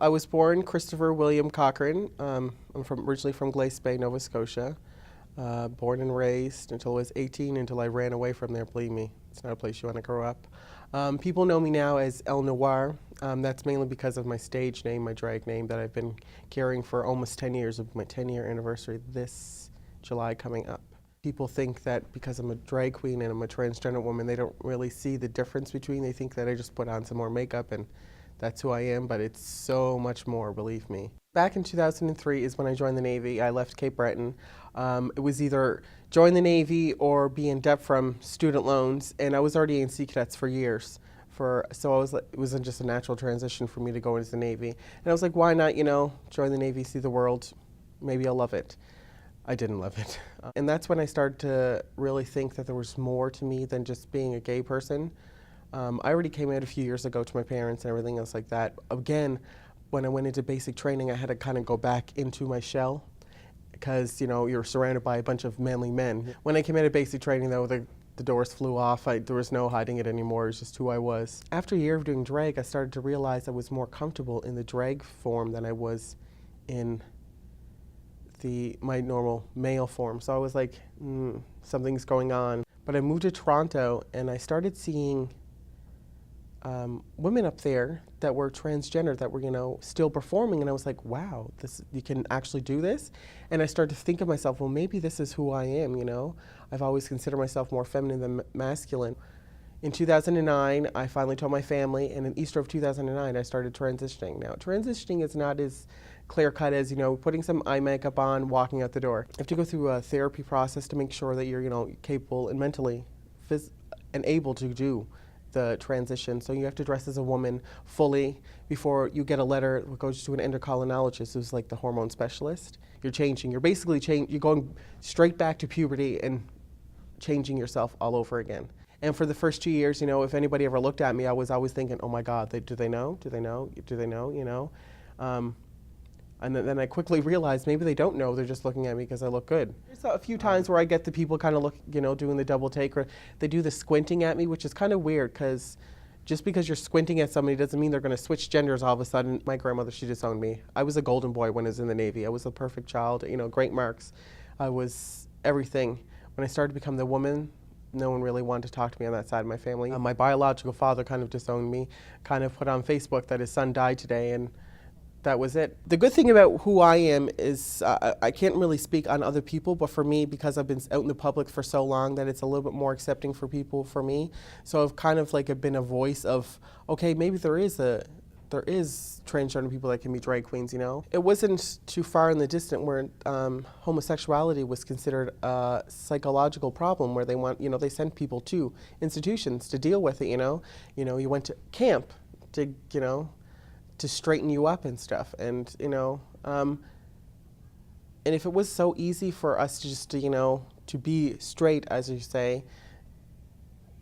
I was born Christopher William Cochrane. I'm originally from Glace Bay, Nova Scotia. Born and raised until I was 18, until I ran away from there, believe me. It's not a place you want to grow up. People know me now as Elle Noir. That's mainly because of my stage name, my drag name that I've been carrying for almost 10 years, of my 10-year anniversary this July coming up. People think that because I'm a drag queen and I'm a transgender woman, they don't really see the difference between. They think that I just put on some more makeup and that's who I am, but it's so much more, believe me. Back in 2003 is when I joined the Navy. I left Cape Breton. It was either join the Navy or be in debt from student loans, and I was already in Sea Cadets for years. So it was just a natural transition for me to go into the Navy. And I was like, why not, join the Navy, see the world, maybe I'll love it. I didn't love it. And that's when I started to really think that there was more to me than just being a gay person. I already came out a few years ago to my parents and everything else like that. Again, when I went into basic training, I had to kind of go back into my shell because, you're surrounded by a bunch of manly men. When I came out of basic training, though, the doors flew off. There was no hiding it anymore. It was just who I was. After a year of doing drag, I started to realize I was more comfortable in the drag form than I was in my normal male form. So I was like, something's going on. But I moved to Toronto and I started seeing women up there that were transgender, that were, still performing, and I was like, wow, you can actually do this? And I started to think of myself, well, maybe this is who I am, I've always considered myself more feminine than masculine. In 2009, I finally told my family, and in Easter of 2009, I started transitioning. Now, transitioning is not as clear-cut as, putting some eye makeup on, walking out the door. You have to go through a therapy process to make sure that you're, capable and mentally and able to do the transition. So you have to dress as a woman fully before you get a letter that goes to an endocrinologist, who's like the hormone specialist. You're basically you're going straight back to puberty and changing yourself all over again. And for the first 2 years, if anybody ever looked at me, I was always thinking, oh my God, do they know? Do they know? Do they know? And then I quickly realized maybe they don't know, they're just looking at me because I look good. There's a few times where I get the people kind of look, doing the double take, or they do the squinting at me, which is kind of weird because just because you're squinting at somebody doesn't mean they're going to switch genders all of a sudden. My grandmother, she disowned me. I was a golden boy when I was in the Navy. I was a perfect child, great marks. I was everything. When I started to become the woman, no one really wanted to talk to me on that side of my family. My biological father kind of disowned me, kind of put on Facebook that his son died today, and that was it. The good thing about who I am is I can't really speak on other people, but for me, because I've been out in the public for so long, that it's a little bit more accepting for people for me. So I've kind of like been a voice of, okay, maybe there is transgender people that can be drag queens, It wasn't too far in the distance where homosexuality was considered a psychological problem where they sent people to institutions to deal with it, You went to camp to straighten you up and stuff, and and if it was so easy for us to just to be straight, as you say,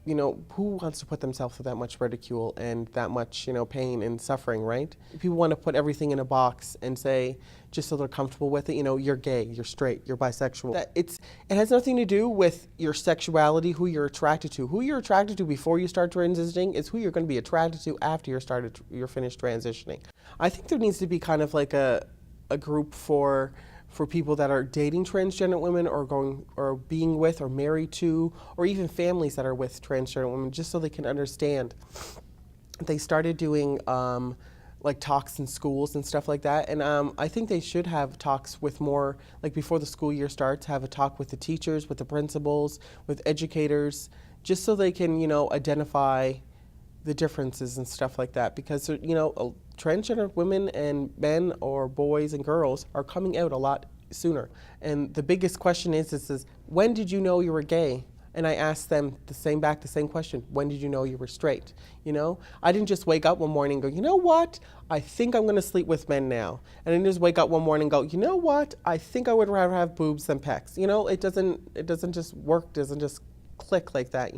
who wants to put themselves through that much ridicule and that much pain and suffering, right? People want to put everything in a box and say, just so they're comfortable with it, you're gay, you're straight, you're bisexual. It has nothing to do with your sexuality, who you're attracted to. Who you're attracted to before you start transitioning is who you're going to be attracted to after you're finished transitioning. I think there needs to be kind of like a group for people that are dating transgender women or being with or married to, or even families that are with transgender women, just so they can understand. They started doing like talks in schools and stuff like that, and I think they should have talks with more, like before the school year starts, have a talk with the teachers, with the principals, with educators, just so they can, identify the differences and stuff like that, because transgender women and men or boys and girls are coming out a lot sooner. And the biggest question is when did you know you were gay? And I asked them the same question. When did you know you were straight? I didn't just wake up one morning and go, you know what? I think I'm going to sleep with men now. And I didn't just wake up one morning and go, you know what? I think I would rather have boobs than pecs. It doesn't just work, doesn't just click like that,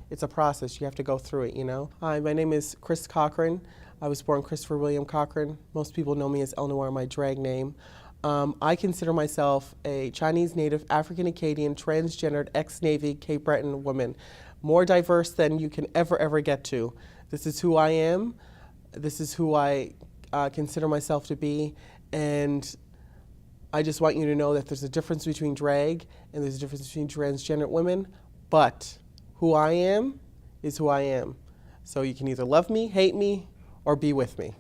It's a process. You have to go through it, Hi, my name is Chris Cochrane. I was born Christopher William Cochrane. Most people know me as Elle Noir, my drag name. I consider myself a Chinese native, African-Acadian, transgendered, ex-Navy, Cape Breton woman. More diverse than you can ever get to. This is who I am. This is who I consider myself to be, and I just want you to know that there's a difference between drag and there's a difference between transgender women, but who I am is who I am. So you can either love me, hate me, or be with me.